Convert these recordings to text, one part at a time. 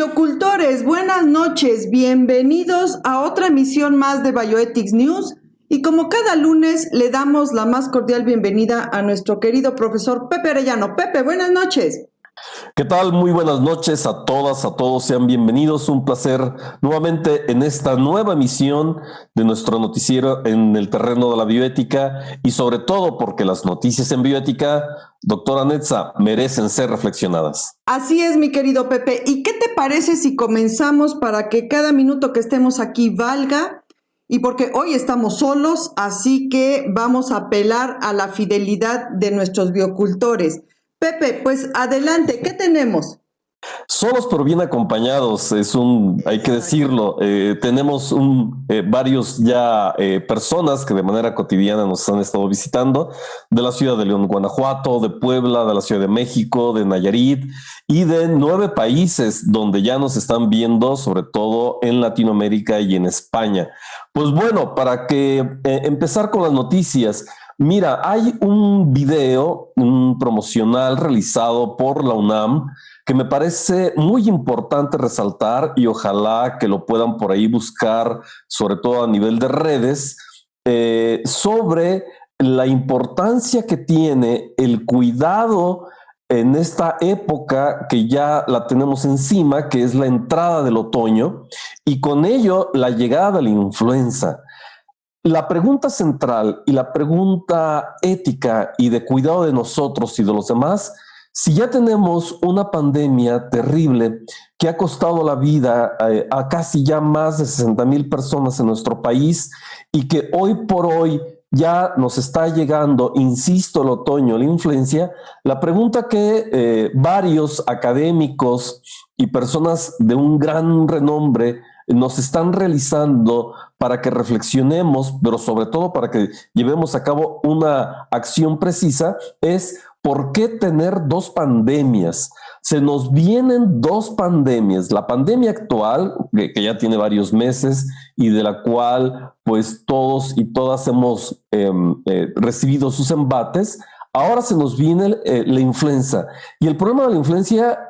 Biocultores, buenas noches, bienvenidos a otra emisión más de Bioethics News y como cada lunes le damos la más cordial bienvenida a nuestro querido profesor Pepe Arellano. Pepe, buenas noches. ¿Qué tal? Muy buenas noches a todas, a todos, sean bienvenidos. Un placer nuevamente en esta nueva emisión de nuestro noticiero en el terreno de la bioética y sobre todo porque las noticias en bioética, doctora Netza, merecen ser reflexionadas. Así es, mi querido Pepe. ¿Y qué te parece si comenzamos para que cada minuto que estemos aquí valga? Y porque hoy estamos solos, así que vamos a apelar a la fidelidad de nuestros biocultores. Pepe, pues adelante, ¿qué tenemos? Solos pero bien acompañados, hay que decirlo, tenemos varios ya personas que de manera cotidiana nos han estado visitando de la ciudad de León, Guanajuato, de Puebla, de la Ciudad de México, de Nayarit y de 9 países donde ya nos están viendo, sobre todo en Latinoamérica y en España. Pues bueno, para que empezar con las noticias. Mira, hay un video, un promocional realizado por la UNAM que me parece muy importante resaltar y ojalá que lo puedan por ahí buscar, sobre todo a nivel de redes, sobre la importancia que tiene el cuidado en esta época que ya la tenemos encima, que es la entrada del otoño, y con ello la llegada de la influenza. La pregunta central y la pregunta ética y de cuidado de nosotros y de los demás, si ya tenemos una pandemia terrible que ha costado la vida a casi ya más de 60,000 personas en nuestro país y que hoy por hoy ya nos está llegando, insisto, el otoño, la influencia, la pregunta que varios académicos y personas de un gran renombre nos están realizando para que reflexionemos, pero sobre todo para que llevemos a cabo una acción precisa, es ¿por qué tener 2 pandemias? Se nos vienen 2 pandemias. La pandemia actual, que ya tiene varios meses y de la cual pues todos y todas hemos recibido sus embates. Ahora se nos viene la influenza. Y el problema de la influenza,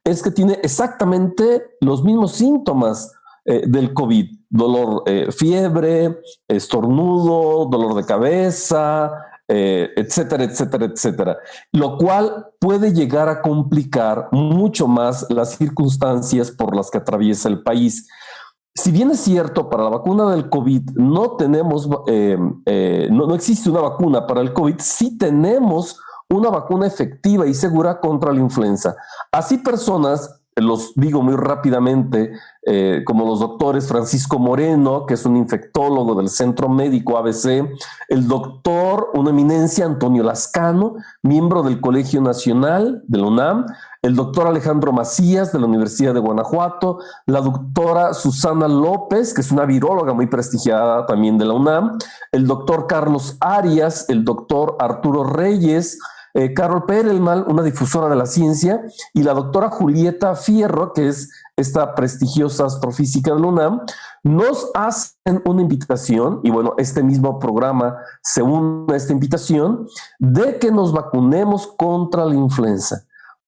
es que tiene exactamente los mismos síntomas del COVID. Dolor, fiebre, estornudo, dolor de cabeza, etcétera, etcétera, etcétera. Lo cual puede llegar a complicar mucho más las circunstancias por las que atraviesa el país. Si bien es cierto, para la vacuna del COVID no tenemos, no existe una vacuna para el COVID, sí tenemos una vacuna efectiva y segura contra la influenza. Así personas, los digo muy rápidamente, como los doctores Francisco Moreno, que es un infectólogo del Centro Médico ABC, el doctor, una eminencia, Antonio Lascano, miembro del Colegio Nacional de la UNAM, el doctor Alejandro Macías de la Universidad de Guanajuato, la doctora Susana López, que es una viróloga muy prestigiada también de la UNAM, el doctor Carlos Arias, el doctor Arturo Reyes, Carol Perelman, una difusora de la ciencia, y la doctora Julieta Fierro, que es esta prestigiosa astrofísica de la UNAM, nos hacen una invitación, y bueno, este mismo programa se une a esta invitación, de que nos vacunemos contra la influenza.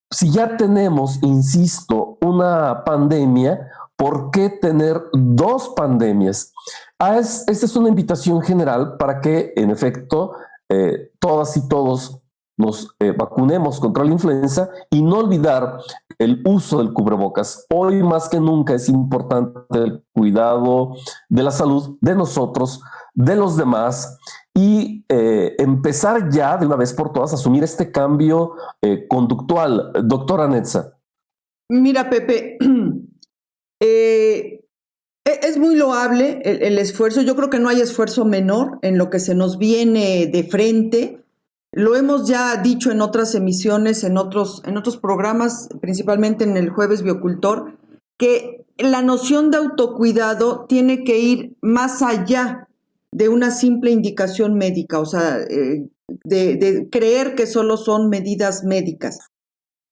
Si ya tenemos, insisto, una pandemia, ¿por qué tener 2 pandemias? Esta es una invitación general para que, en efecto, todas y todos nos vacunemos contra la influenza y no olvidar el uso del cubrebocas. Hoy más que nunca es importante el cuidado de la salud de nosotros, de los demás y empezar ya de una vez por todas a asumir este cambio conductual. Doctora Netza. Mira, Pepe, es muy loable el esfuerzo. Yo creo que no hay esfuerzo menor en lo que se nos viene de frente. Lo hemos ya dicho en otras emisiones, en otros programas, principalmente en el Jueves Biocultor, que la noción de autocuidado tiene que ir más allá de una simple indicación médica, o sea, de creer que solo son medidas médicas.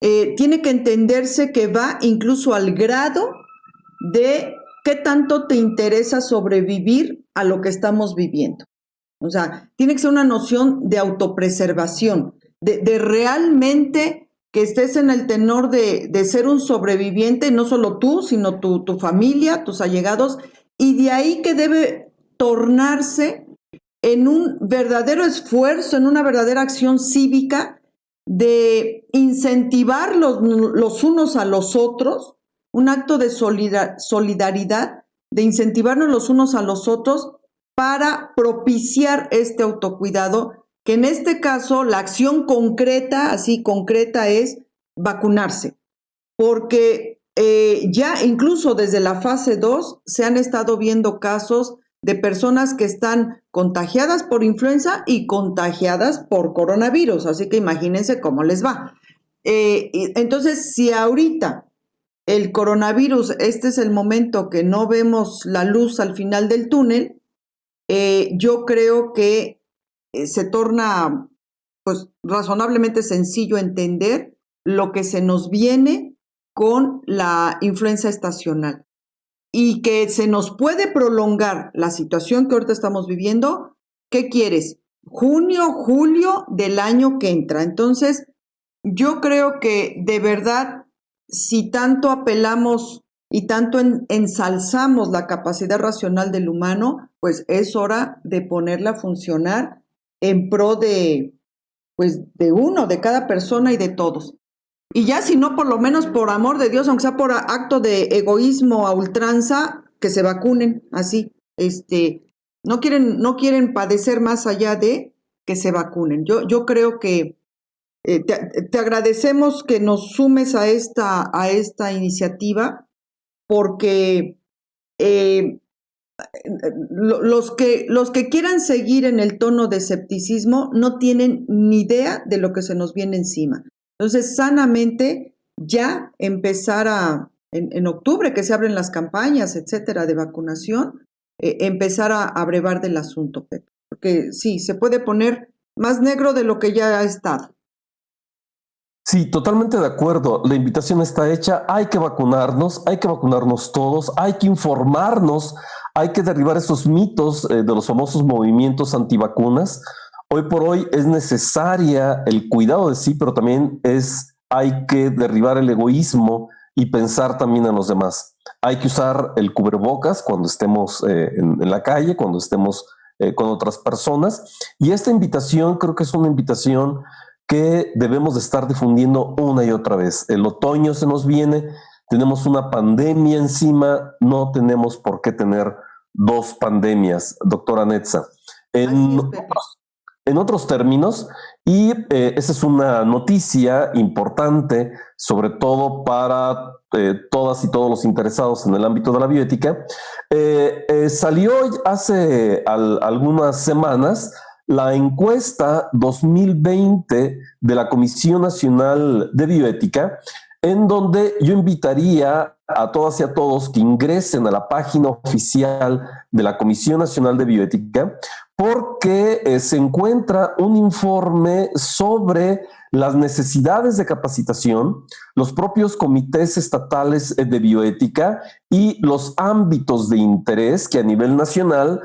Tiene que entenderse que va incluso al grado de qué tanto te interesa sobrevivir a lo que estamos viviendo. O sea, tiene que ser una noción de autopreservación, de realmente que estés en el tenor de ser un sobreviviente, no solo tú, sino tu familia, tus allegados, y de ahí que debe tornarse en un verdadero esfuerzo, en una verdadera acción cívica de incentivar los unos a los otros, un acto de solidaridad, de incentivarnos los unos a los otros para propiciar este autocuidado, que en este caso la acción concreta, así concreta, es vacunarse, porque ya incluso desde la fase 2 se han estado viendo casos de personas que están contagiadas por influenza y contagiadas por coronavirus, así que imagínense cómo les va. Entonces, si ahorita el coronavirus, este es el momento que no vemos la luz al final del túnel, yo creo que se torna pues razonablemente sencillo entender lo que se nos viene con la influenza estacional y que se nos puede prolongar la situación que ahorita estamos viviendo. ¿Qué quieres? Junio, julio del año que entra. Entonces, yo creo que de verdad, si tanto apelamos y tanto ensalzamos la capacidad racional del humano, pues es hora de ponerla a funcionar en pro de uno, de cada persona y de todos. Y ya si no, por lo menos por amor de Dios, aunque sea por acto de egoísmo a ultranza, que se vacunen, así. No quieren padecer más allá de que se vacunen. Yo creo que te agradecemos que nos sumes a esta iniciativa, porque los que quieran seguir en el tono de escepticismo no tienen ni idea de lo que se nos viene encima. Entonces, sanamente, ya empezar en octubre, que se abren las campañas, etcétera, de vacunación, empezar a brevar del asunto, Pepe. Porque sí, se puede poner más negro de lo que ya ha estado. Sí, totalmente de acuerdo. La invitación está hecha. Hay que vacunarnos todos, hay que informarnos, hay que derribar esos mitos de los famosos movimientos antivacunas. Hoy por hoy es necesaria el cuidado de sí, pero también hay que derribar el egoísmo y pensar también en los demás. Hay que usar el cubrebocas cuando estemos en la calle, cuando estemos con otras personas. Y esta invitación creo que es una invitación que debemos de estar difundiendo una y otra vez. El otoño se nos viene, tenemos una pandemia encima, no tenemos por qué tener dos pandemias, doctora Netza. En otros términos, y esa es una noticia importante, sobre todo para todas y todos los interesados en el ámbito de la bioética, salió hace algunas semanas la encuesta 2020 de la Comisión Nacional de Bioética, en donde yo invitaría a todas y a todos que ingresen a la página oficial de la Comisión Nacional de Bioética, porque se encuentra un informe sobre las necesidades de capacitación, los propios comités estatales de bioética y los ámbitos de interés que a nivel nacional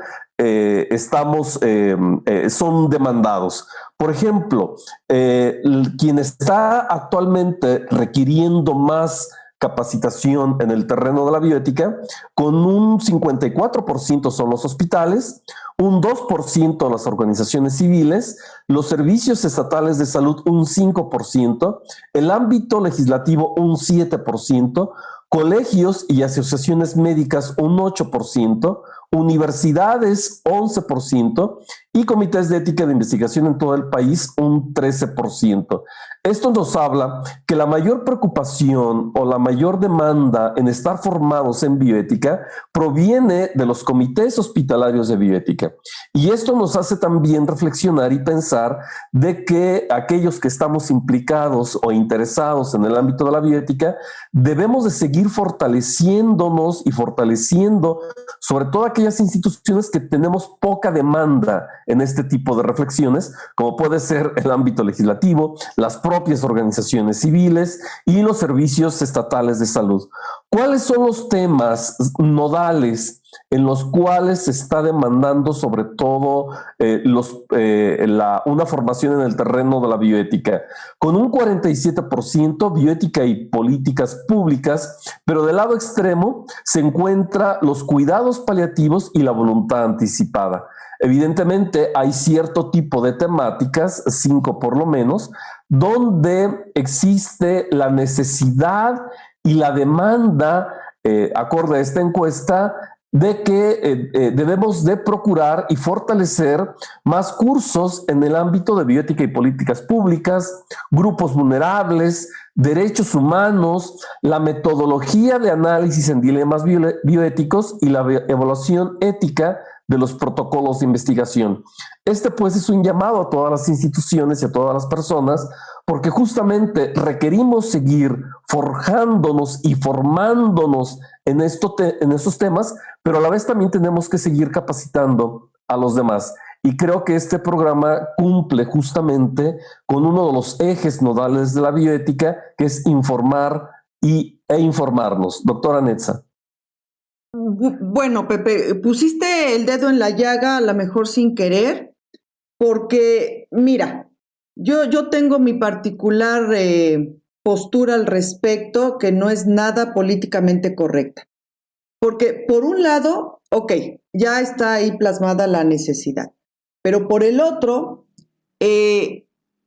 son demandados. Por ejemplo, quien está actualmente requiriendo más capacitación en el terreno de la bioética, con un 54% son los hospitales, un 2% las organizaciones civiles, los servicios estatales de salud un 5%, el ámbito legislativo un 7%, colegios y asociaciones médicas un 8%, universidades 11% y comités de ética de investigación en todo el país un 13%. Esto nos habla que la mayor preocupación o la mayor demanda en estar formados en bioética proviene de los comités hospitalarios de bioética. Y esto nos hace también reflexionar y pensar de que aquellos que estamos implicados o interesados en el ámbito de la bioética debemos de seguir fortaleciéndonos y fortaleciendo sobre todo aquellas instituciones que tenemos poca demanda en este tipo de reflexiones, como puede ser el ámbito legislativo, las propias organizaciones civiles y los servicios estatales de salud. ¿Cuáles son los temas nodales en los cuales se está demandando sobre todo una formación en el terreno de la bioética, con un 47% bioética y políticas públicas, pero del lado extremo se encuentra los cuidados paliativos y la voluntad anticipada. Evidentemente hay cierto tipo de temáticas, 5 por lo menos, donde existe la necesidad y la demanda, acorde a esta encuesta, de que debemos de procurar y fortalecer más cursos en el ámbito de bioética y políticas públicas, grupos vulnerables, derechos humanos, la metodología de análisis en dilemas bioéticos y la evaluación ética de los protocolos de investigación. Este pues es un llamado a todas las instituciones y a todas las personas, porque justamente requerimos seguir forjándonos y formándonos en estos temas, pero a la vez también tenemos que seguir capacitando a los demás. Y creo que este programa cumple justamente con uno de los ejes nodales de la bioética, que es informar e informarnos. Doctora Netza. Bueno, Pepe, pusiste el dedo en la llaga, a lo mejor sin querer, porque mira, yo tengo mi particular postura al respecto, que no es nada políticamente correcta. Porque por un lado, ok, ya está ahí plasmada la necesidad, pero por el otro,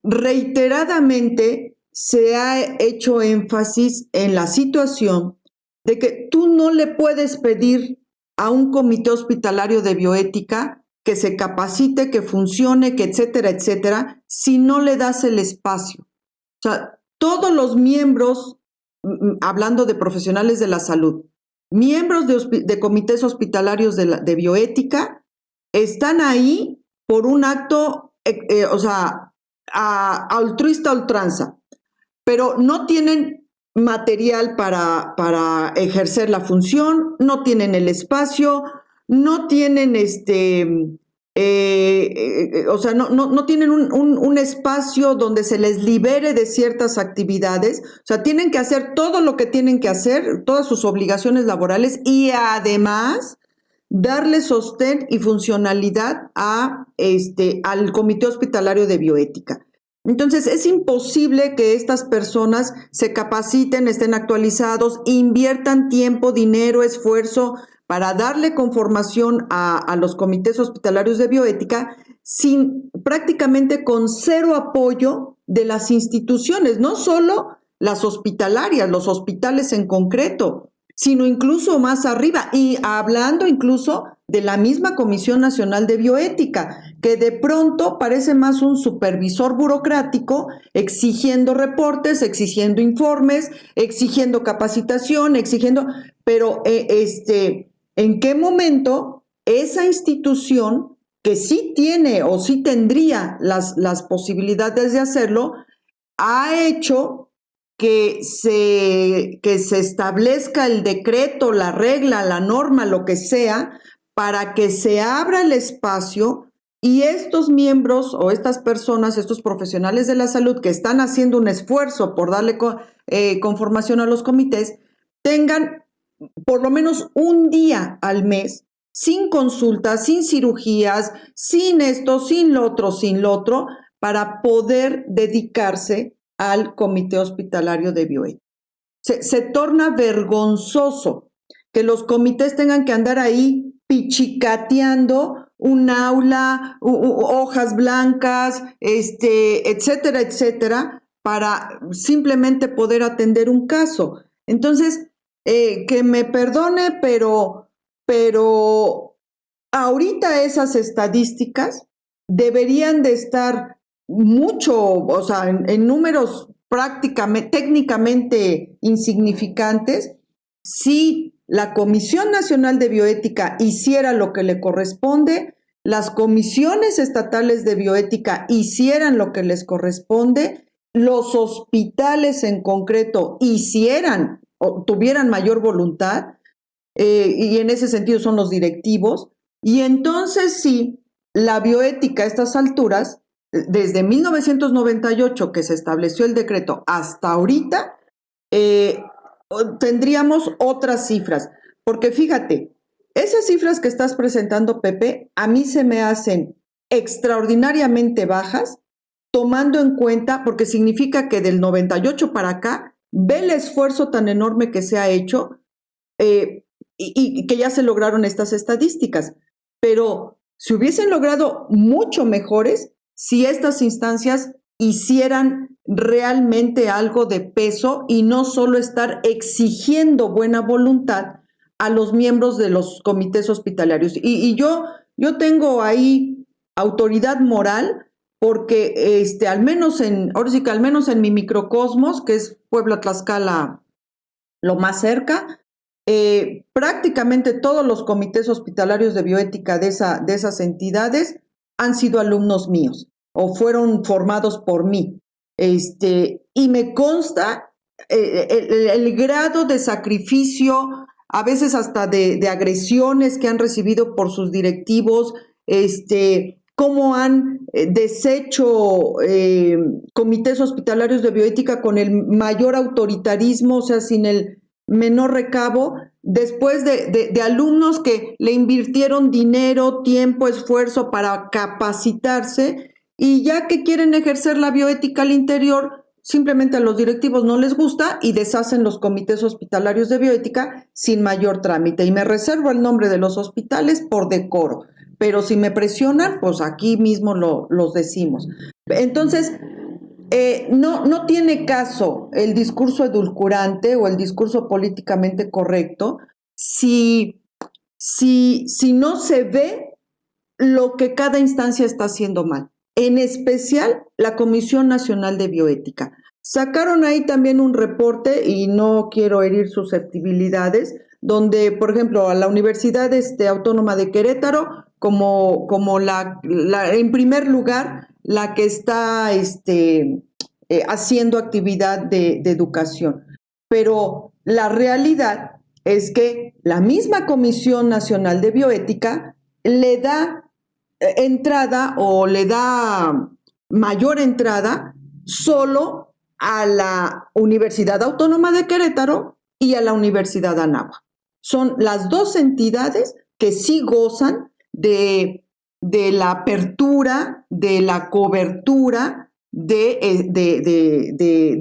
reiteradamente se ha hecho énfasis en la situación de que tú no le puedes pedir a un comité hospitalario de bioética que se capacite, que funcione, que etcétera, etcétera, si no le das el espacio. O sea, todos los miembros, hablando de profesionales de la salud, miembros de comités hospitalarios de bioética, están ahí por un acto, altruista a ultranza, pero no tienen material para ejercer la función, no tienen el espacio, no tienen no tienen un espacio donde se les libere de ciertas actividades. O sea, tienen que hacer todo lo que tienen que hacer, todas sus obligaciones laborales, y además darle sostén y funcionalidad al Comité Hospitalario de Bioética. Entonces, es imposible que estas personas se capaciten, estén actualizados, inviertan tiempo, dinero, esfuerzo para darle conformación a los comités hospitalarios de bioética prácticamente con cero apoyo de las instituciones, no solo las hospitalarias, los hospitales en concreto, sino incluso más arriba, y hablando incluso de la misma Comisión Nacional de Bioética, que de pronto parece más un supervisor burocrático exigiendo reportes, exigiendo informes, exigiendo capacitación, pero ¿en qué momento esa institución que sí tiene o sí tendría las posibilidades de hacerlo, ha hecho que se establezca el decreto, la regla, la norma, lo que sea, para que se abra el espacio y estos miembros o estas personas, estos profesionales de la salud que están haciendo un esfuerzo por darle conformación a los comités, tengan por lo menos un día al mes, sin consultas, sin cirugías, sin esto, sin lo otro, para poder dedicarse al Comité Hospitalario de Bioética. Se torna vergonzoso que los comités tengan que andar ahí pichicateando un aula, hojas blancas, etcétera, etcétera, para simplemente poder atender un caso. Entonces, que me perdone, pero ahorita esas estadísticas deberían de estar mucho, o sea, en números prácticamente, técnicamente insignificantes, si la Comisión Nacional de Bioética hiciera lo que le corresponde, las comisiones estatales de bioética hicieran lo que les corresponde, los hospitales en concreto hicieran o tuvieran mayor voluntad, y en ese sentido son los directivos, y entonces sí, la bioética a estas alturas, desde 1998 que se estableció el decreto hasta ahorita, tendríamos otras cifras, porque fíjate, Esas cifras que estás presentando, Pepe, a mí se me hacen extraordinariamente bajas, tomando en cuenta, porque significa que del 98 para acá, ve el esfuerzo tan enorme que se ha hecho y que ya se lograron estas estadísticas. Pero se hubiesen logrado mucho mejores si estas instancias hicieran realmente algo de peso y no solo estar exigiendo buena voluntad a los miembros de los comités hospitalarios. Y yo tengo ahí autoridad moral porque ahora sí que al menos en mi microcosmos, que es Puebla, Tlaxcala, lo más cerca, prácticamente todos los comités hospitalarios de bioética de esas entidades han sido alumnos míos o fueron formados por mí. Y me consta el grado de sacrificio, a veces hasta de agresiones que han recibido por sus directivos, cómo han deshecho comités hospitalarios de bioética con el mayor autoritarismo, o sea, sin el menor recabo, después de alumnos que le invirtieron dinero, tiempo, esfuerzo para capacitarse y ya que quieren ejercer la bioética al interior, simplemente a los directivos no les gusta y deshacen los comités hospitalarios de bioética sin mayor trámite. Y me reservo el nombre de los hospitales por decoro, pero si me presionan, pues aquí mismo los decimos. Entonces, no tiene caso el discurso edulcorante o el discurso políticamente correcto si no se ve lo que cada instancia está haciendo mal, en especial la Comisión Nacional de Bioética. Sacaron ahí también un reporte, y no quiero herir susceptibilidades, donde, por ejemplo, a la Universidad Autónoma de Querétaro, como en primer lugar, la que está haciendo actividad de educación. Pero la realidad es que la misma Comisión Nacional de Bioética le da entrada o le da mayor entrada solo a la Universidad Autónoma de Querétaro y a la Universidad Anáhuac. Son las dos entidades que sí gozan de la apertura, de la cobertura de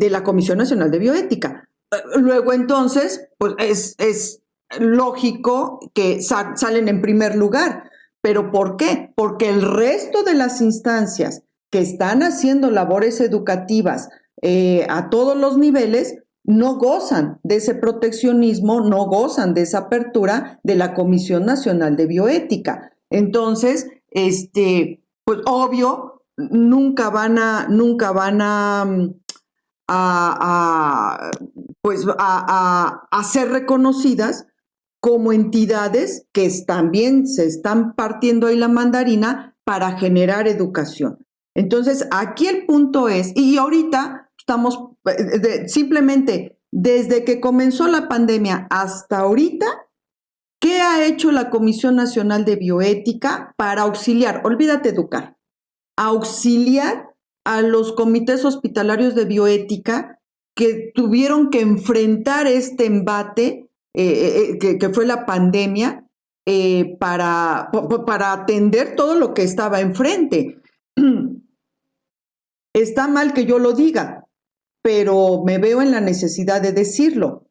la Comisión Nacional de Bioética. Luego entonces, pues es lógico que salen en primer lugar. ¿Pero por qué? Porque el resto de las instancias que están haciendo labores educativas a todos los niveles no gozan de ese proteccionismo, no gozan de esa apertura de la Comisión Nacional de Bioética. Entonces, pues obvio, nunca van a ser reconocidas como entidades que también se están partiendo ahí la mandarina para generar educación. Entonces, aquí el punto es, y ahorita estamos simplemente desde que comenzó la pandemia hasta ahorita, ¿qué ha hecho la Comisión Nacional de Bioética para auxiliar? Olvídate educar, auxiliar a los comités hospitalarios de bioética que tuvieron que enfrentar este embate que fue la pandemia para atender todo lo que estaba enfrente. Está mal que yo lo diga, pero me veo en la necesidad de decirlo.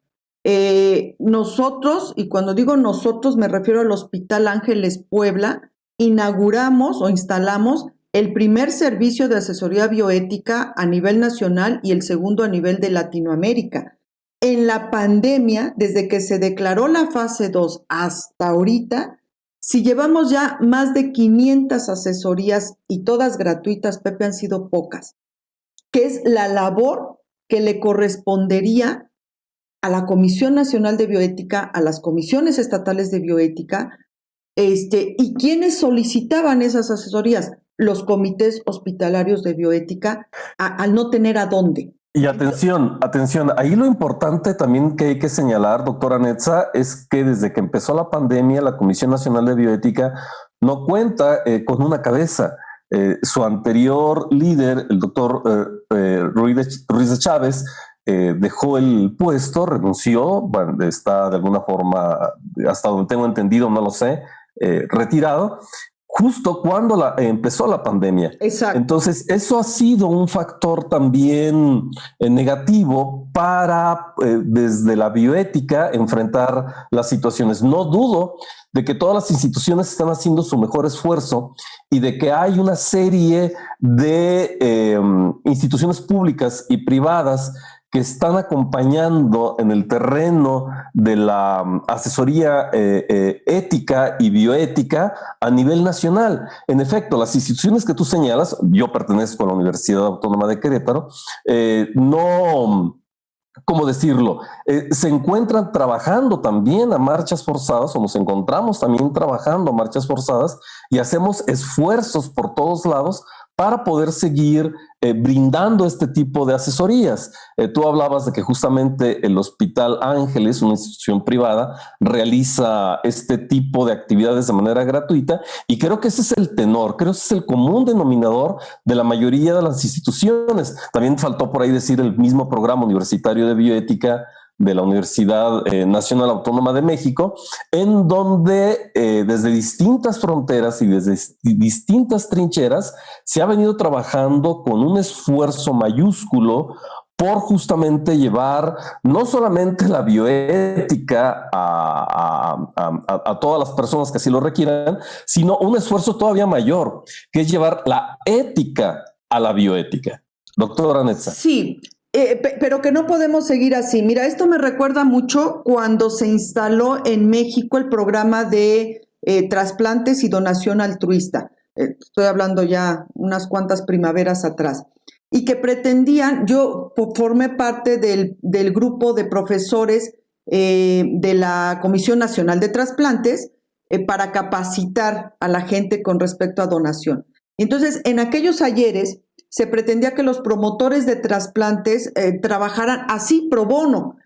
Nosotros, y cuando digo nosotros me refiero al Hospital Ángeles Puebla, inauguramos o instalamos el primer servicio de asesoría bioética a nivel nacional y el segundo a nivel de Latinoamérica. En la pandemia, desde que se declaró la fase 2 hasta ahorita, si llevamos ya más de 500 asesorías y todas gratuitas, Pepe, han sido pocas, que es la labor que le correspondería a la Comisión Nacional de Bioética, a las comisiones estatales de bioética, y quienes solicitaban esas asesorías, los comités hospitalarios de bioética, al no tener a dónde. Y atención, ahí lo importante también que hay que señalar, doctora Netza, es que desde que empezó la pandemia, la Comisión Nacional de Bioética no cuenta con una cabeza. Su anterior líder, el doctor Ruiz de Chávez, dejó el puesto, renunció, bueno, está de alguna forma, hasta donde tengo entendido, no lo sé, retirado, justo cuando empezó la pandemia. Exacto. Entonces, eso ha sido un factor también negativo para, desde la bioética, enfrentar las situaciones. No dudo de que todas las instituciones están haciendo su mejor esfuerzo y de que hay una serie de instituciones públicas y privadas que están acompañando en el terreno de la asesoría ética y bioética a nivel nacional. En efecto, las instituciones que tú señalas, yo pertenezco a la Universidad Autónoma de Querétaro, no... ¿Cómo decirlo? Se encuentran trabajando también a marchas forzadas, o nos encontramos también trabajando a marchas forzadas, y hacemos esfuerzos por todos lados para poder seguir brindando este tipo de asesorías. Tú hablabas de que justamente el Hospital Ángeles, una institución privada, realiza este tipo de actividades de manera gratuita, y creo que ese es el tenor, creo que ese es el común denominador de la mayoría de las instituciones. También faltó por ahí decir el mismo programa universitario de bioética de la Universidad Nacional Autónoma de México, en donde desde distintas fronteras y desde distintas trincheras se ha venido trabajando con un esfuerzo mayúsculo por justamente llevar no solamente la bioética a todas las personas que así lo requieran, sino un esfuerzo todavía mayor, que es llevar la ética a la bioética. Doctora Netza. Sí, pero que no podemos seguir así. Mira, esto me recuerda mucho cuando se instaló en México el programa de trasplantes y donación altruista. Estoy hablando ya unas cuantas primaveras atrás. Y que pretendían, yo formé parte del grupo de profesores de la Comisión Nacional de Trasplantes para capacitar a la gente con respecto a donación. Entonces, en aquellos talleres se pretendía que los promotores de trasplantes trabajaran así pro bono.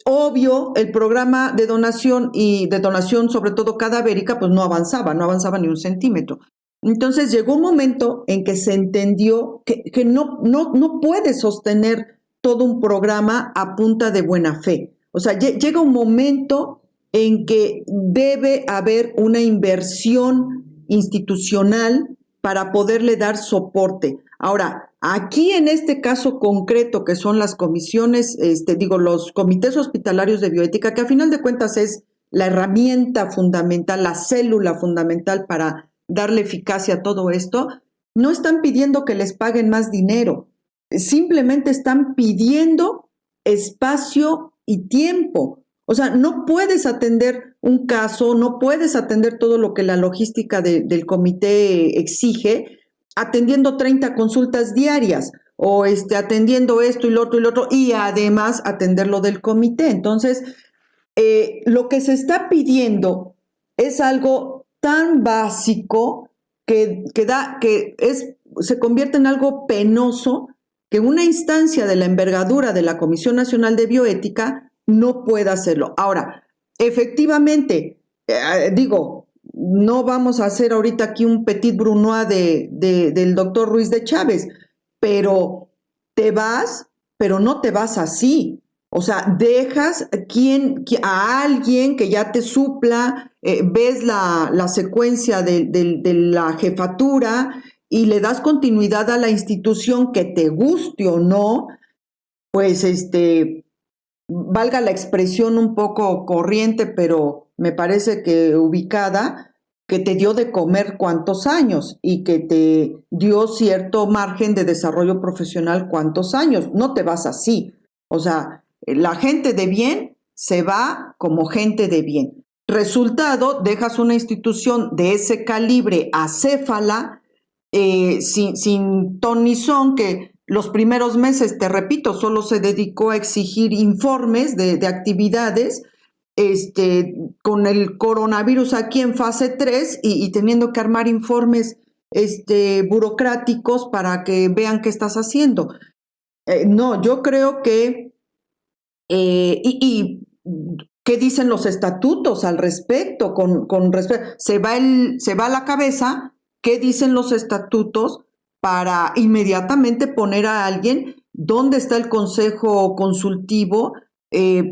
Obvio, el programa de donación y de donación, sobre todo cadavérica, pues no avanzaba ni un centímetro. Entonces llegó un momento en que se entendió que no puede sostener todo un programa a punta de buena fe. O sea, llega un momento en que debe haber una inversión institucional para poderle dar soporte. Ahora, aquí en este caso concreto, que son las comisiones, los comités hospitalarios de bioética, que a final de cuentas es la herramienta fundamental, la célula fundamental para darle eficacia a todo esto, no están pidiendo que les paguen más dinero, simplemente están pidiendo espacio y tiempo. O sea, no puedes atender un caso, no puedes atender todo lo que la logística del comité exige, atendiendo 30 consultas diarias o atendiendo esto y lo otro, y además atender lo del comité. Entonces, lo que se está pidiendo es algo tan básico se convierte en algo penoso, que una instancia de la envergadura de la Comisión Nacional de Bioética no puede hacerlo. Ahora, efectivamente, no vamos a hacer ahorita aquí un petit Brunois del doctor Ruiz de Chávez, pero te vas, pero no te vas así. O sea, dejas a alguien que ya te supla, ves la secuencia de la jefatura y le das continuidad a la institución, que te guste o no, pues valga la expresión un poco corriente, pero me parece que ubicada, que te dio de comer cuántos años y que te dio cierto margen de desarrollo profesional cuántos años. No te vas así. O sea, la gente de bien se va como gente de bien. Resultado, dejas una institución de ese calibre acéfala, sin ton ni son, que los primeros meses, te repito, solo se dedicó a exigir informes de actividades, con el coronavirus aquí en fase 3 y teniendo que armar informes burocráticos para que vean qué estás haciendo. No, yo creo que, ¿qué dicen los estatutos al respecto? Con respecto, se va a la cabeza, ¿qué dicen los estatutos para inmediatamente poner a alguien ¿Dónde está el consejo consultivo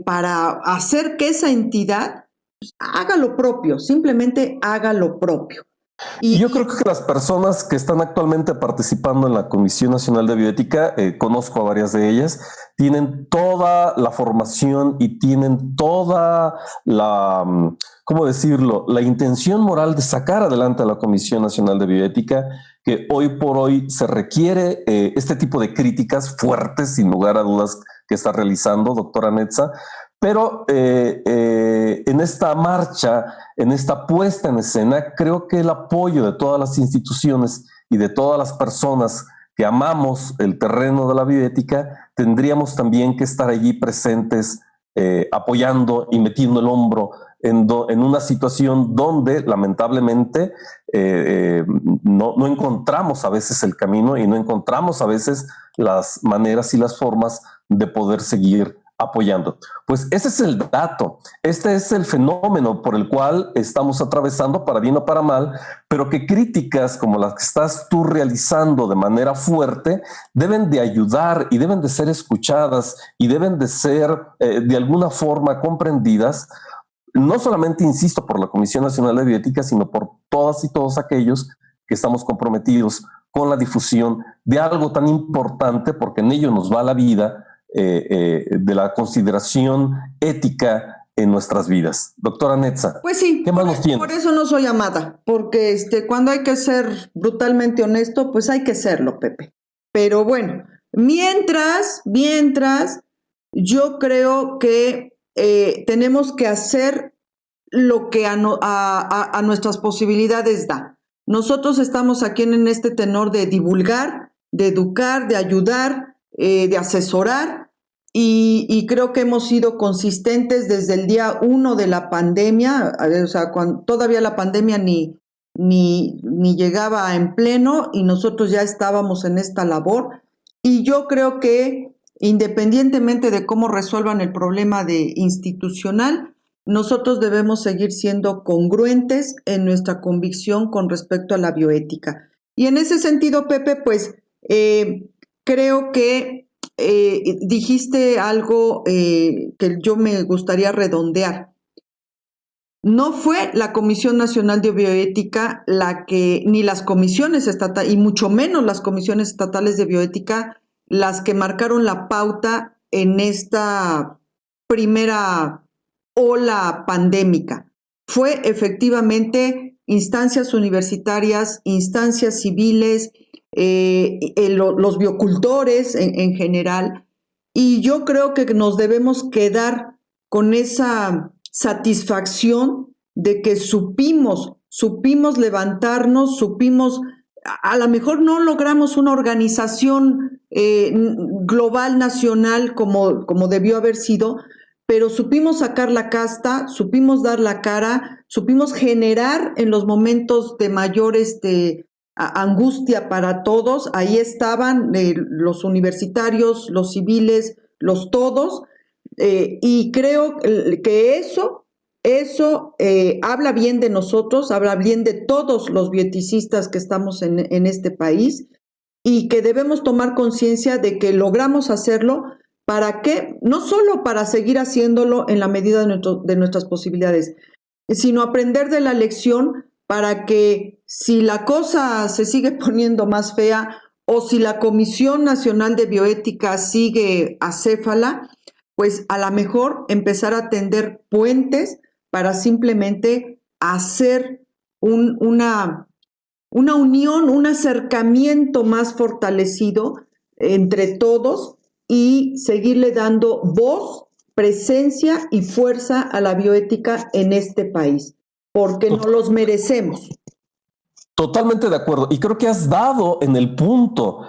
para hacer que esa entidad haga lo propio, simplemente haga lo propio? Yo creo que las personas que están actualmente participando en la Comisión Nacional de Bioética, conozco a varias de ellas, tienen toda la formación y tienen toda la, ¿cómo decirlo?, la intención moral de sacar adelante a la Comisión Nacional de Bioética, que hoy por hoy se requiere este tipo de críticas fuertes, sin lugar a dudas, que está realizando, doctora Netza. Pero en esta marcha, en esta puesta en escena, creo que el apoyo de todas las instituciones y de todas las personas que amamos el terreno de la bioética, tendríamos también que estar allí presentes, apoyando y metiendo el hombro en una situación donde lamentablemente no encontramos a veces el camino y no encontramos a veces las maneras y las formas de poder seguir apoyando. Pues ese es el dato, este es el fenómeno por el cual estamos atravesando, para bien o para mal, pero que críticas como las que estás tú realizando de manera fuerte deben de ayudar y deben de ser escuchadas y deben de ser de alguna forma comprendidas, no solamente, insisto, por la Comisión Nacional de Bioética, sino por todas y todos aquellos que estamos comprometidos con la difusión de algo tan importante, porque en ello nos va la vida, de la consideración ética en nuestras vidas. Doctora Netza, pues sí, ¿qué más nos tiene? Por eso no soy amada, porque cuando hay que ser brutalmente honesto, pues hay que serlo, Pepe. Pero bueno, mientras, yo creo que tenemos que hacer lo que a nuestras posibilidades da. Nosotros estamos aquí en este tenor de divulgar, de educar, de ayudar, de asesorar, y creo que hemos sido consistentes desde el día 1 de la pandemia, o sea, cuando todavía la pandemia ni llegaba en pleno y nosotros ya estábamos en esta labor, y yo creo que independientemente de cómo resuelvan el problema institucional, nosotros debemos seguir siendo congruentes en nuestra convicción con respecto a la bioética. Y en ese sentido, Pepe, pues creo que dijiste algo que yo me gustaría redondear. No fue la Comisión Nacional de Bioética ni las comisiones estatales, y mucho menos las comisiones estatales de bioética, las que marcaron la pauta en esta primera ola pandémica. Fue efectivamente instancias universitarias, instancias civiles, los biocultores en general, y yo creo que nos debemos quedar con esa satisfacción de que supimos levantarnos, a lo mejor no logramos una organización global, nacional, como debió haber sido, pero supimos sacar la casta, supimos dar la cara, supimos generar en los momentos de mayor angustia para todos. Ahí estaban los universitarios, los civiles, los todos, y creo que eso habla bien de nosotros, habla bien de todos los bioeticistas que estamos en este país, y que debemos tomar conciencia de que logramos hacerlo. ¿Para qué? No solo para seguir haciéndolo en la medida de nuestras posibilidades, sino aprender de la lección para que si la cosa se sigue poniendo más fea o si la Comisión Nacional de Bioética sigue acéfala, pues a lo mejor empezar a tender puentes para simplemente hacer una unión, un acercamiento más fortalecido entre todos y seguirle dando voz, presencia y fuerza a la bioética en este país, porque nos los merecemos. Totalmente de acuerdo. Y creo que has dado en el punto,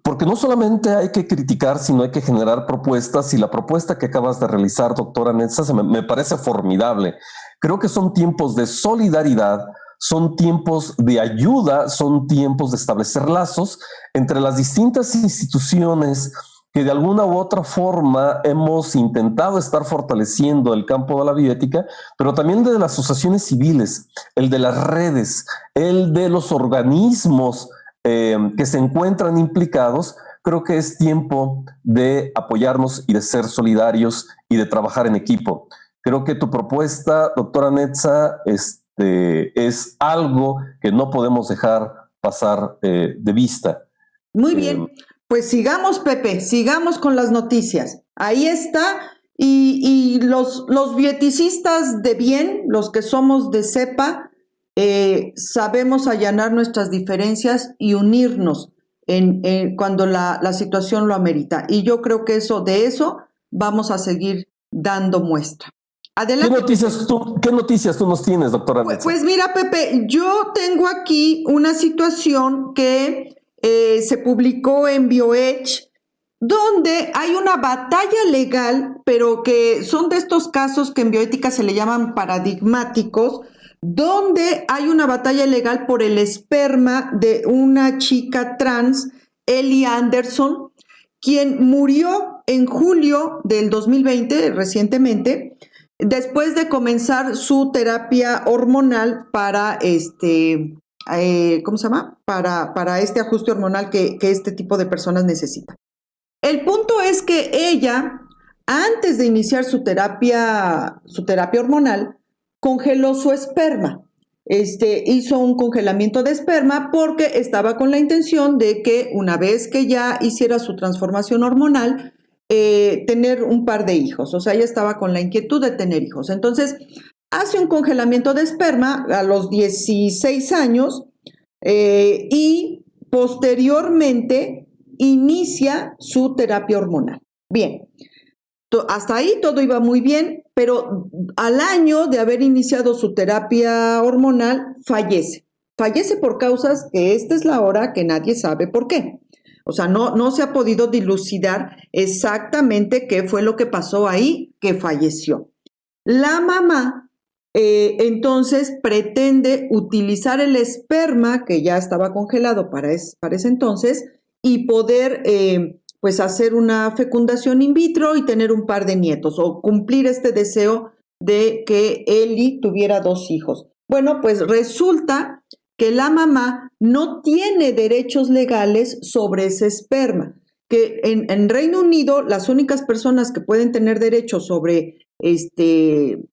porque no solamente hay que criticar, sino hay que generar propuestas. Y la propuesta que acabas de realizar, doctora Netza, me parece formidable. Creo que son tiempos de solidaridad, son tiempos de ayuda, son tiempos de establecer lazos entre las distintas instituciones que de alguna u otra forma hemos intentado estar fortaleciendo el campo de la bioética, pero también de las asociaciones civiles, el de las redes, el de los organismos que se encuentran implicados, creo que es tiempo de apoyarnos y de ser solidarios y de trabajar en equipo. Creo que tu propuesta, doctora Netza, es algo que no podemos dejar pasar de vista. Muy bien, pues sigamos, Pepe, sigamos con las noticias. Ahí está, y los bieticistas de bien, los que somos de cepa, sabemos allanar nuestras diferencias y unirnos cuando la situación lo amerita. Y yo creo que de eso vamos a seguir dando muestra. Adelante. ¿Qué noticias tú nos tienes, doctora Netza? Pues mira, Pepe, yo tengo aquí una situación que se publicó en BioEdge, donde hay una batalla legal, pero que son de estos casos que en bioética se le llaman paradigmáticos, donde hay una batalla legal por el esperma de una chica trans, Ellie Anderson, quien murió en julio del 2020, recientemente, después de comenzar su terapia hormonal para ¿cómo se llama? Para este ajuste hormonal que este tipo de personas necesitan. El punto es que ella, antes de iniciar su terapia hormonal, congeló su esperma. Hizo un congelamiento de esperma porque estaba con la intención de que una vez que ya hiciera su transformación hormonal, tener un par de hijos. O sea, ella estaba con la inquietud de tener hijos. Entonces, hace un congelamiento de esperma a los 16 años y posteriormente inicia su terapia hormonal. Bien, hasta ahí todo iba muy bien, pero al año de haber iniciado su terapia hormonal, fallece. Fallece por causas que esta es la hora que nadie sabe por qué. O sea, no se ha podido dilucidar exactamente qué fue lo que pasó ahí, que falleció. La mamá entonces pretende utilizar el esperma que ya estaba congelado para ese entonces y poder pues hacer una fecundación in vitro y tener un par de nietos o cumplir este deseo de que Ellie tuviera 2 hijos. Bueno, pues resulta que la mamá no tiene derechos legales sobre ese esperma, que en Reino Unido las únicas personas que pueden tener derechos sobre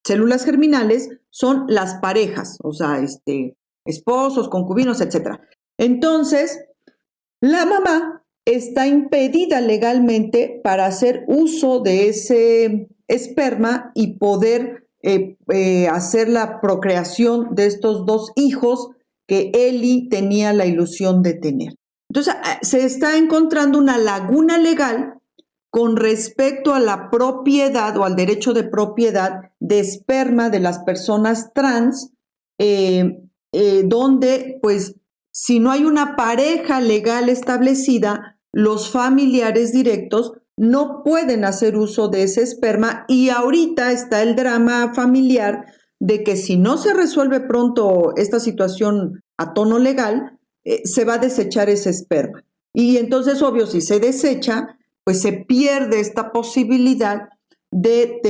células germinales son las parejas, o sea, esposos, concubinos, etc. Entonces, la mamá está impedida legalmente para hacer uso de ese esperma y poder hacer la procreación de estos 2 hijos que Ellie tenía la ilusión de tener. Entonces, se está encontrando una laguna legal con respecto a la propiedad o al derecho de propiedad de esperma de las personas trans, donde, pues, si no hay una pareja legal establecida, los familiares directos no pueden hacer uso de ese esperma y ahorita está el drama familiar de que si no se resuelve pronto esta situación a tono legal, se va a desechar ese esperma. Y entonces, obvio, si se desecha, pues se pierde esta posibilidad de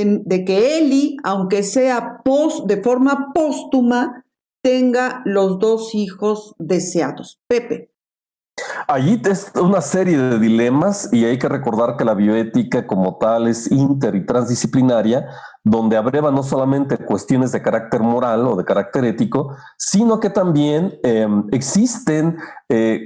que Ellie, aunque sea de forma póstuma, tenga los 2 hijos deseados. Pepe. Allí es una serie de dilemas y hay que recordar que la bioética como tal es inter y transdisciplinaria, donde abreva no solamente cuestiones de carácter moral o de carácter ético, sino que también existen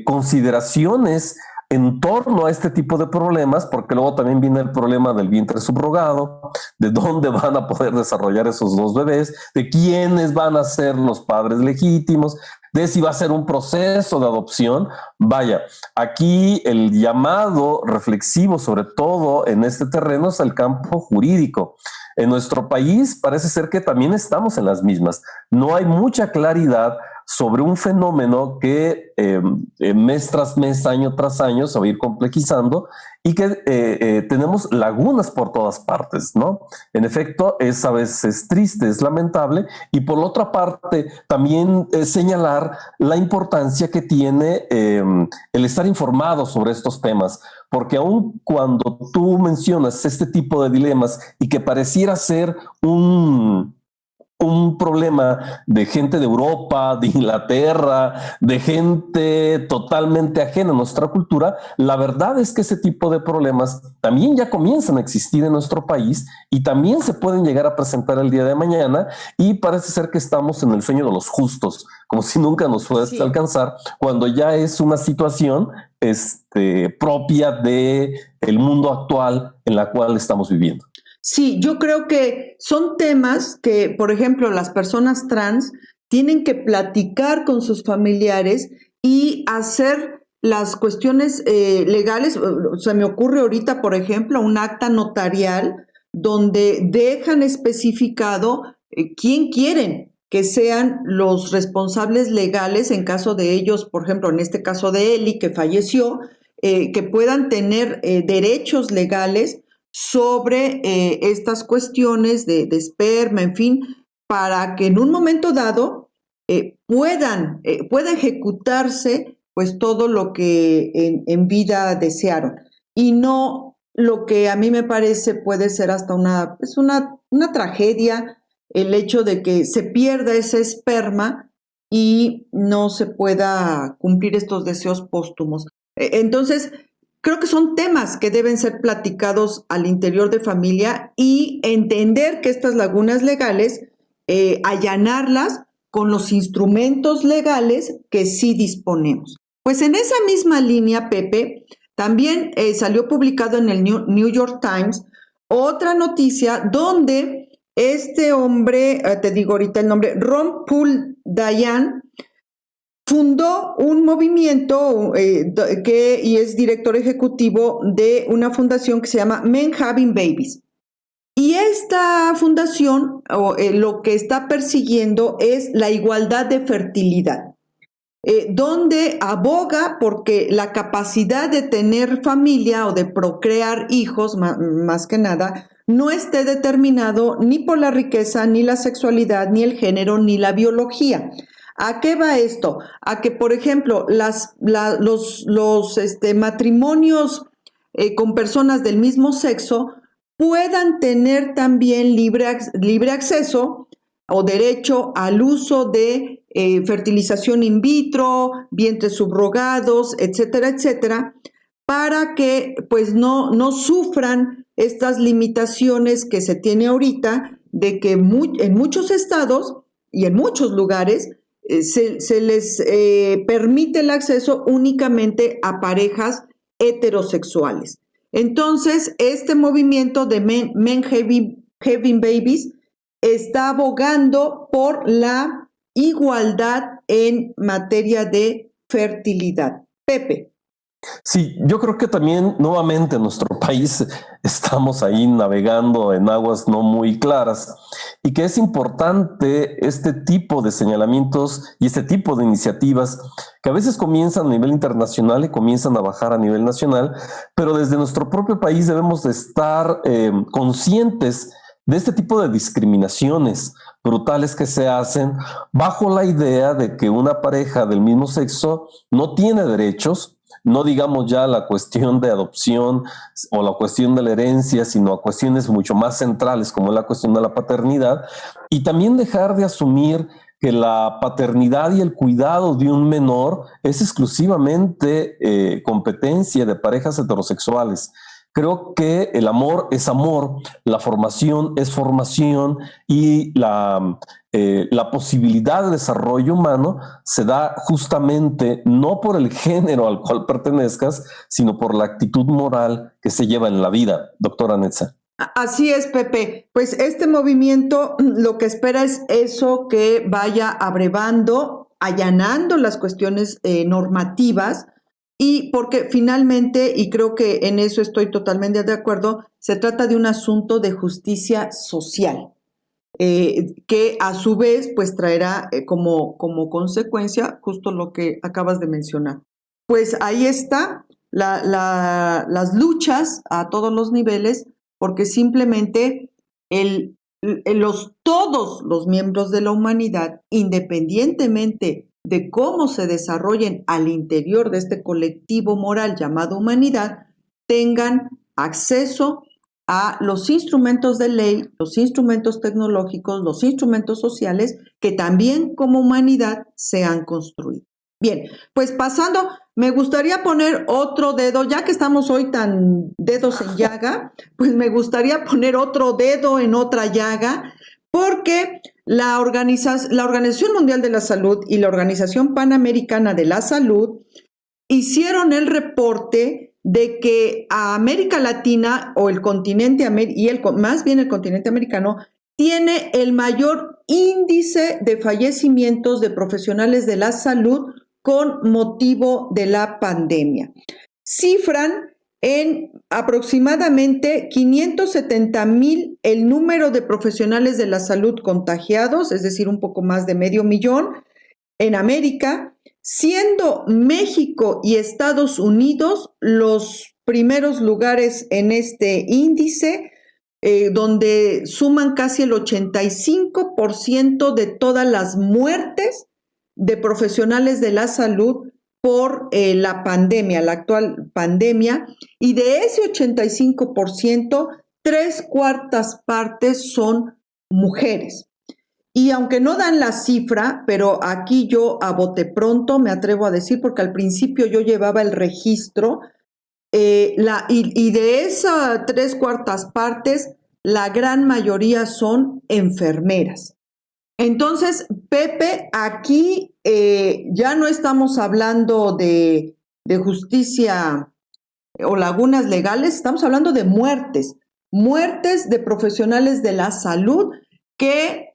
consideraciones en torno a este tipo de problemas, porque luego también viene el problema del vientre subrogado, de dónde van a poder desarrollar esos 2 bebés, de quiénes van a ser los padres legítimos, de si va a ser un proceso de adopción. Vaya, aquí el llamado reflexivo, sobre todo en este terreno, es el campo jurídico. En nuestro país parece ser que también estamos en las mismas. No hay mucha claridad sobre un fenómeno que mes tras mes, año tras año se va a ir complejizando y que tenemos lagunas por todas partes, ¿no? En efecto, a veces es triste, es lamentable, y por otra parte también señalar la importancia que tiene el estar informado sobre estos temas, porque aun cuando tú mencionas este tipo de dilemas y que pareciera ser un un problema de gente de Europa, de Inglaterra, de gente totalmente ajena a nuestra cultura, la verdad es que ese tipo de problemas también ya comienzan a existir en nuestro país y también se pueden llegar a presentar el día de mañana, y parece ser que estamos en el sueño de los justos, como si nunca nos fuese a alcanzar, cuando ya es una situación propia de el mundo actual en la cual estamos viviendo. Sí, yo creo que son temas que, por ejemplo, las personas trans tienen que platicar con sus familiares y hacer las cuestiones legales. Se me ocurre ahorita, por ejemplo, un acta notarial donde dejan especificado quién quieren que sean los responsables legales en caso de ellos, por ejemplo, en este caso de Eli, que falleció, que puedan tener derechos legales sobre estas cuestiones de esperma, en fin, para que en un momento dado pueda ejecutarse pues todo lo que en vida desearon, y no lo que a mí me parece puede ser hasta una tragedia, el hecho de que se pierda ese esperma y no se pueda cumplir estos deseos póstumos. Entonces, creo que son temas que deben ser platicados al interior de familia y entender que estas lagunas legales, allanarlas con los instrumentos legales que sí disponemos. Pues en esa misma línea, Pepe, también salió publicado en el New York Times otra noticia donde este hombre, te digo ahorita el nombre, Ron Paul Dayan, fundó un movimiento y es director ejecutivo de una fundación que se llama Men Having Babies. Y esta fundación lo que está persiguiendo es la igualdad de fertilidad, donde aboga porque la capacidad de tener familia o de procrear hijos, más que nada, no esté determinado ni por la riqueza, ni la sexualidad, ni el género, ni la biología. ¿A qué va esto? A que, por ejemplo, los matrimonios con personas del mismo sexo puedan tener también libre acceso o derecho al uso de fertilización in vitro, vientres subrogados, etcétera, etcétera, para que pues no sufran estas limitaciones que se tiene ahorita de que en muchos estados y en muchos lugares se les permite el acceso únicamente a parejas heterosexuales. Entonces, este movimiento de Men Having Babies está abogando por la igualdad en materia de fertilidad. Pepe. Sí, yo creo que también nuevamente en nuestro país estamos ahí navegando en aguas no muy claras, y que es importante este tipo de señalamientos y este tipo de iniciativas que a veces comienzan a nivel internacional y comienzan a bajar a nivel nacional, pero desde nuestro propio país debemos de estar conscientes de este tipo de discriminaciones brutales que se hacen bajo la idea de que una pareja del mismo sexo no tiene derechos. No digamos ya la cuestión de adopción o la cuestión de la herencia, sino a cuestiones mucho más centrales como la cuestión de la paternidad, y también dejar de asumir que la paternidad y el cuidado de un menor es exclusivamente competencia de parejas heterosexuales. Creo que el amor es amor, la formación es formación, y la posibilidad de desarrollo humano se da justamente no por el género al cual pertenezcas, sino por la actitud moral que se lleva en la vida, doctora Netza. Así es, Pepe. Pues este movimiento lo que espera es eso, que vaya abrevando, allanando las cuestiones normativas, y porque finalmente, y creo que en eso estoy totalmente de acuerdo, se trata de un asunto de justicia social, que a su vez pues traerá como consecuencia justo lo que acabas de mencionar. Pues ahí está las luchas a todos los niveles, porque simplemente todos los miembros de la humanidad, independientemente de cómo se desarrollen al interior de este colectivo moral llamado humanidad, tengan acceso a los instrumentos de ley, los instrumentos tecnológicos, los instrumentos sociales que también como humanidad se han construido. Bien, pues pasando, me gustaría poner otro dedo, ya que estamos hoy tan dedos en llaga, pues me gustaría poner otro dedo en otra llaga, porque la Organización Mundial de la Salud y la Organización Panamericana de la Salud hicieron el reporte de que a América Latina o el continente más bien el continente americano tiene el mayor índice de fallecimientos de profesionales de la salud con motivo de la pandemia. Cifran en aproximadamente 570,000 el número de profesionales de la salud contagiados, es decir, un poco más de 500,000 en América, siendo México y Estados Unidos los primeros lugares en este índice, donde suman casi el 85% de todas las muertes de profesionales de la salud por la pandemia, la actual pandemia, y de ese 85%, 3/4 partes son mujeres. Y aunque no dan la cifra, pero aquí yo a bote pronto me atrevo a decir, porque al principio yo llevaba el registro, y de esas 3/4 partes, la gran mayoría son enfermeras. Entonces, Pepe, aquí ya no estamos hablando de justicia o lagunas legales, estamos hablando de muertes de profesionales de la salud que,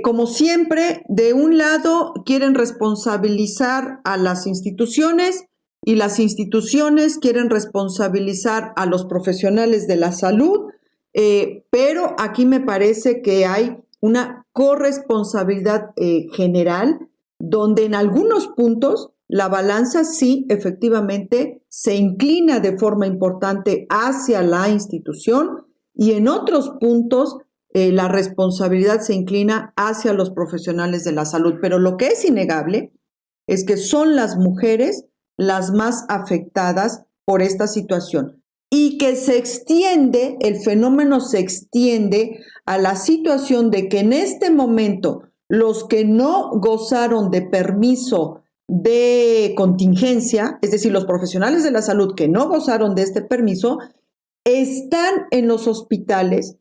como siempre, de un lado quieren responsabilizar a las instituciones y las instituciones quieren responsabilizar a los profesionales de la salud, pero aquí me parece que hay una corresponsabilidad general, donde en algunos puntos la balanza sí efectivamente se inclina de forma importante hacia la institución y en otros puntos la responsabilidad se inclina hacia los profesionales de la salud. Pero lo que es innegable es que son las mujeres las más afectadas por esta situación y que el fenómeno se extiende a la situación de que en este momento los que no gozaron de permiso de contingencia, es decir, los profesionales de la salud que no gozaron de este permiso, están en los hospitales,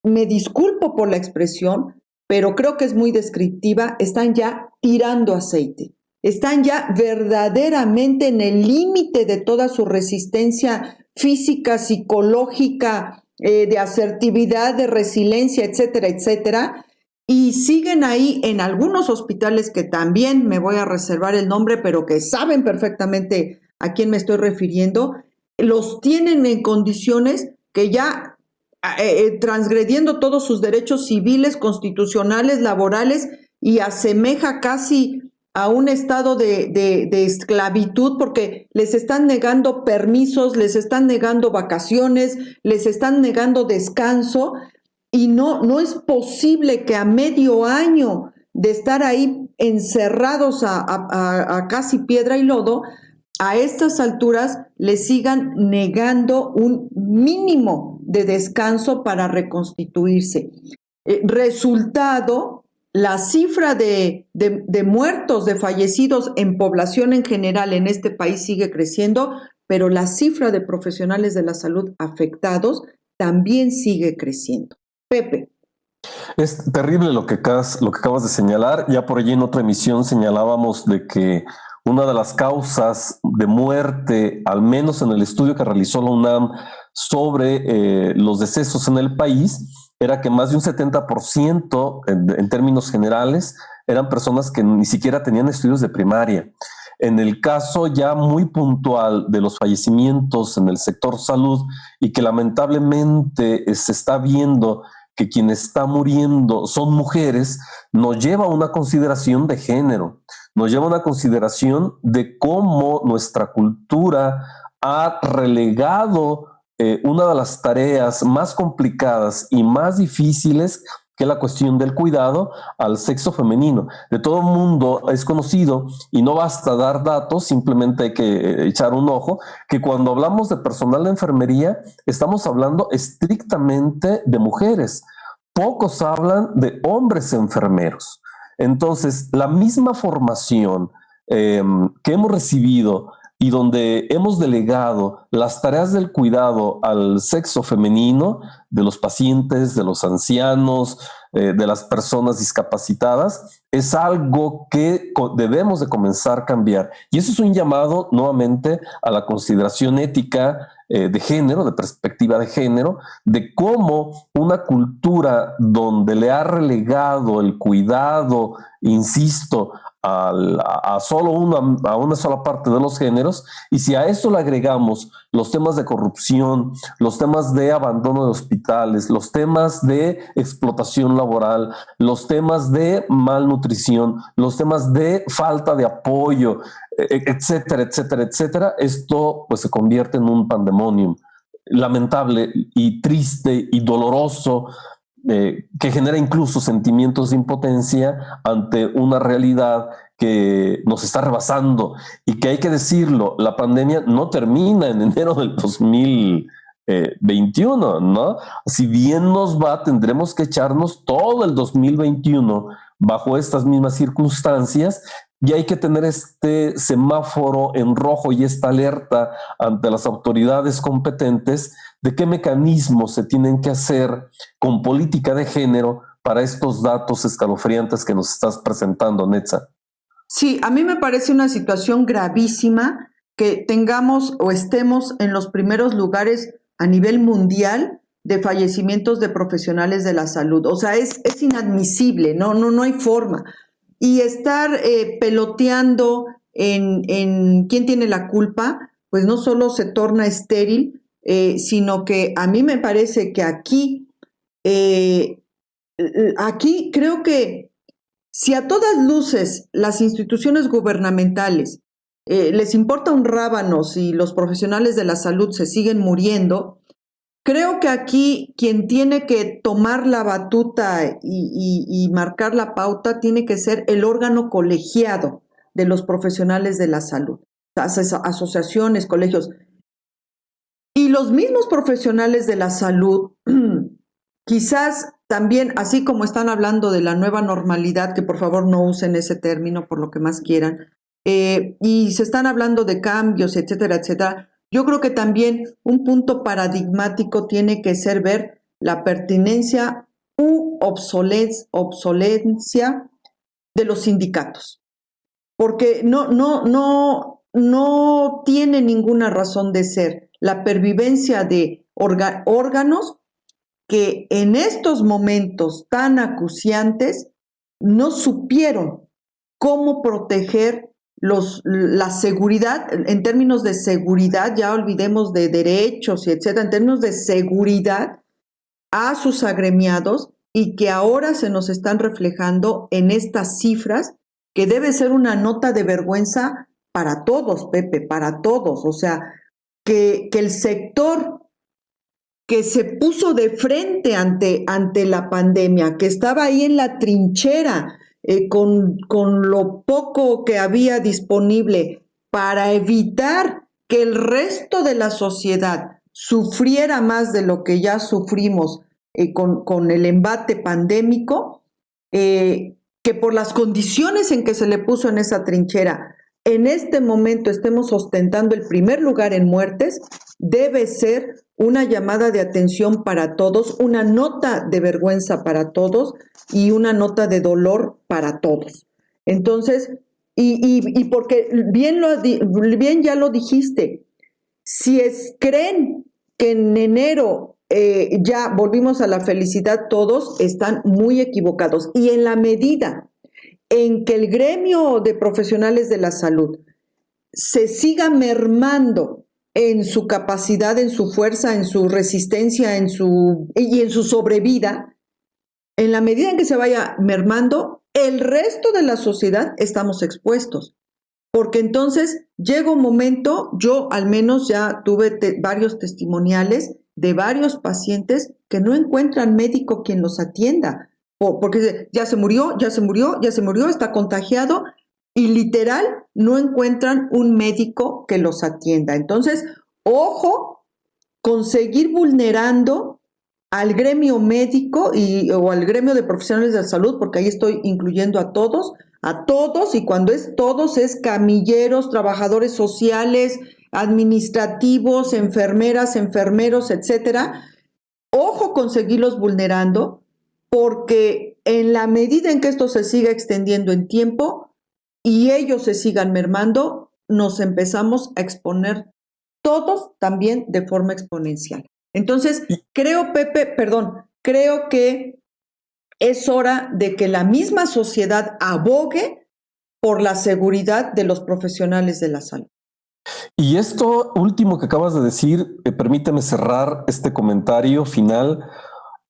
me disculpo por la expresión, pero creo que es muy descriptiva, están ya tirando aceite, están ya verdaderamente en el límite de toda su resistencia física, psicológica, de asertividad, de resiliencia, etcétera, etcétera, y siguen ahí en algunos hospitales que también me voy a reservar el nombre, pero que saben perfectamente a quién me estoy refiriendo, los tienen en condiciones que ya transgrediendo todos sus derechos civiles, constitucionales, laborales, y asemeja casi a un estado de esclavitud, porque les están negando permisos, les están negando vacaciones, les están negando descanso, y no es posible que a medio año de estar ahí encerrados a casi piedra y lodo, a estas alturas les sigan negando un mínimo de descanso para reconstituirse. Resultado, la cifra de muertos, de fallecidos en población en general en este país sigue creciendo, pero la cifra de profesionales de la salud afectados también sigue creciendo. Pepe. Es terrible lo que acabas de señalar. Ya por allí en otra emisión señalábamos de que una de las causas de muerte, al menos en el estudio que realizó la UNAM sobre los decesos en el país, era que más de un 70% en términos generales eran personas que ni siquiera tenían estudios de primaria. En el caso ya muy puntual de los fallecimientos en el sector salud y que lamentablemente se está viendo que quien está muriendo son mujeres, nos lleva a una consideración de género, nos lleva a una consideración de cómo nuestra cultura ha relegado una de las tareas más complicadas y más difíciles, que es la cuestión del cuidado al sexo femenino. De todo mundo es conocido, y no basta dar datos, simplemente hay que echar un ojo, que cuando hablamos de personal de enfermería, estamos hablando estrictamente de mujeres. Pocos hablan de hombres enfermeros. Entonces, la misma formación que hemos recibido y donde hemos delegado las tareas del cuidado al sexo femenino, de los pacientes, de los ancianos, de las personas discapacitadas, es algo que debemos de comenzar a cambiar. Y eso es un llamado nuevamente a la consideración ética de género, de perspectiva de género, de cómo una cultura donde le ha relegado el cuidado, insisto, a una sola parte de los géneros, y si a esto le agregamos los temas de corrupción, los temas de abandono de hospitales, los temas de explotación laboral, los temas de malnutrición, los temas de falta de apoyo, etcétera, etcétera, etcétera, esto pues se convierte en un pandemonium lamentable y triste y doloroso, que genera incluso sentimientos de impotencia ante una realidad que nos está rebasando, y que hay que decirlo, la pandemia no termina en enero del 2021, ¿no? Si bien nos va, tendremos que echarnos todo el 2021 bajo estas mismas circunstancias, y hay que tener este semáforo en rojo y esta alerta ante las autoridades competentes de qué mecanismos se tienen que hacer con política de género para estos datos escalofriantes que nos estás presentando, Netza. Sí, a mí me parece una situación gravísima que tengamos o estemos en los primeros lugares a nivel mundial de fallecimientos de profesionales de la salud. O sea, es inadmisible, no hay forma. Y estar peloteando en quién tiene la culpa, pues no solo se torna estéril, sino que a mí me parece que aquí creo que si a todas luces las instituciones gubernamentales les importa un rábano si los profesionales de la salud se siguen muriendo, creo que aquí quien tiene que tomar la batuta y marcar la pauta tiene que ser el órgano colegiado de los profesionales de la salud, asociaciones, colegios. Y los mismos profesionales de la salud, quizás también, así como están hablando de la nueva normalidad, que por favor no usen ese término por lo que más quieran, y se están hablando de cambios, etcétera, etcétera, yo creo que también un punto paradigmático tiene que ser ver la pertinencia u obsolencia de los sindicatos, porque no tiene ninguna razón de ser la pervivencia de órganos que en estos momentos tan acuciantes no supieron cómo proteger la seguridad, en términos de seguridad, ya olvidemos de derechos y etcétera, en términos de seguridad a sus agremiados, y que ahora se nos están reflejando en estas cifras, que debe ser una nota de vergüenza para todos, Pepe, para todos. O sea, que el sector que se puso de frente ante la pandemia, que estaba ahí en la trinchera, con lo poco que había disponible para evitar que el resto de la sociedad sufriera más de lo que ya sufrimos con el embate pandémico, que por las condiciones en que se le puso en esa trinchera, en este momento estemos ostentando el primer lugar en muertes, debe ser una llamada de atención para todos, una nota de vergüenza para todos y una nota de dolor para todos. Entonces, y porque bien ya lo dijiste, si creen que en enero ya volvimos a la felicidad todos, están muy equivocados. Y en la medida en que el gremio de profesionales de la salud se siga mermando en su capacidad, en su fuerza, en su resistencia, en su sobrevida, en la medida en que se vaya mermando, el resto de la sociedad estamos expuestos. Porque entonces llega un momento, yo al menos ya tuve varios testimoniales de varios pacientes que no encuentran médico quien los atienda, porque ya se murió, está contagiado, y literal no encuentran un médico que los atienda. Entonces, ojo con seguir vulnerando al gremio médico o al gremio de profesionales de la salud, porque ahí estoy incluyendo a todos, y cuando es todos es camilleros, trabajadores sociales, administrativos, enfermeras, enfermeros, etcétera. Ojo con seguirlos vulnerando, porque en la medida en que esto se siga extendiendo en tiempo y ellos se sigan mermando, nos empezamos a exponer todos también de forma exponencial. Entonces, creo que es hora de que la misma sociedad abogue por la seguridad de los profesionales de la salud. Y esto último que acabas de decir, permíteme cerrar este comentario final,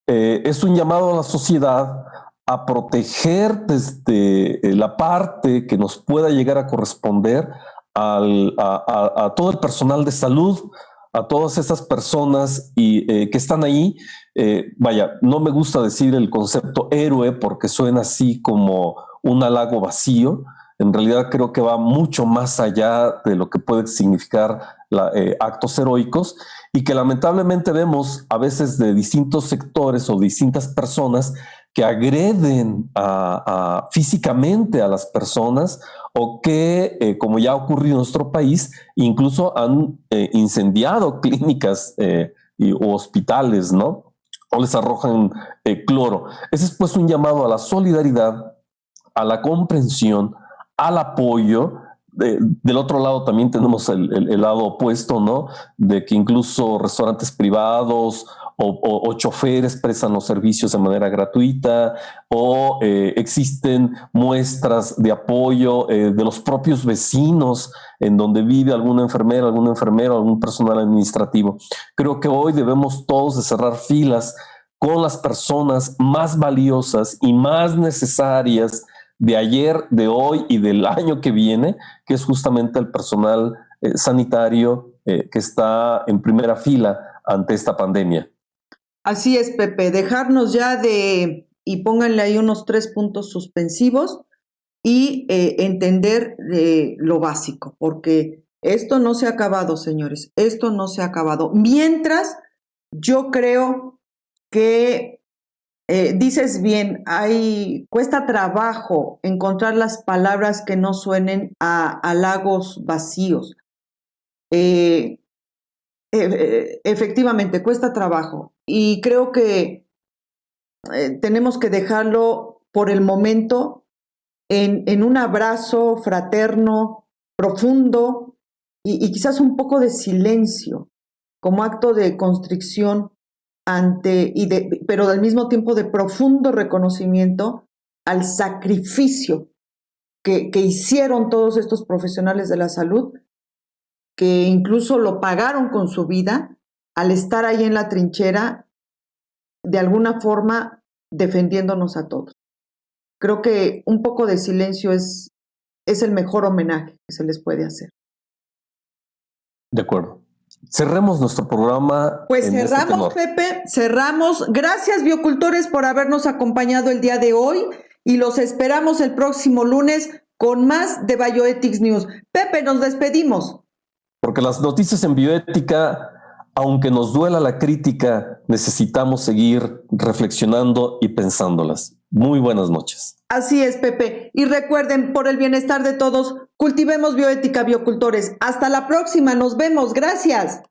es un llamado a la sociedad a proteger desde la parte que nos pueda llegar a corresponder a todo el personal de salud, a todas esas personas que están ahí. Vaya, no me gusta decir el concepto héroe porque suena así como un halago vacío. En realidad creo que va mucho más allá de lo que puede significar actos heroicos, y que lamentablemente vemos a veces de distintos sectores o distintas personas que agreden físicamente a las personas, o que, como ya ha ocurrido en nuestro país, incluso han incendiado clínicas o hospitales, ¿no? O les arrojan cloro. Ese es pues un llamado a la solidaridad, a la comprensión, al apoyo. Del otro lado también tenemos el lado opuesto, ¿no? De que incluso restaurantes privados o choferes prestan los servicios de manera gratuita, o existen muestras de apoyo de los propios vecinos en donde vive alguna enfermera, algún enfermero, algún personal administrativo. Creo que hoy debemos todos de cerrar filas con las personas más valiosas y más necesarias de ayer, de hoy y del año que viene, que es justamente el personal sanitario que está en primera fila ante esta pandemia. Así es, Pepe, dejarnos ya y pónganle ahí unos 3 puntos suspensivos y entender lo básico, porque esto no se ha acabado, señores, esto no se ha acabado. Mientras, yo creo que dices bien, cuesta trabajo encontrar las palabras que no suenen a halagos vacíos. Efectivamente, cuesta trabajo, y creo que tenemos que dejarlo por el momento en un abrazo fraterno, profundo, y quizás un poco de silencio, como acto de constricción pero al mismo tiempo de profundo reconocimiento al sacrificio que hicieron todos estos profesionales de la salud, que incluso lo pagaron con su vida al estar ahí en la trinchera, de alguna forma defendiéndonos a todos. Creo que un poco de silencio es el mejor homenaje que se les puede hacer. De acuerdo. Cerremos nuestro programa. Pues cerramos, Pepe, cerramos. Gracias, biocultores, por habernos acompañado el día de hoy, y los esperamos el próximo lunes con más de Bioethics News. Pepe, nos despedimos. Porque las noticias en bioética, aunque nos duela la crítica, necesitamos seguir reflexionando y pensándolas. Muy buenas noches. Así es, Pepe. Y recuerden, por el bienestar de todos, cultivemos bioética, biocultores. Hasta la próxima, nos vemos. Gracias.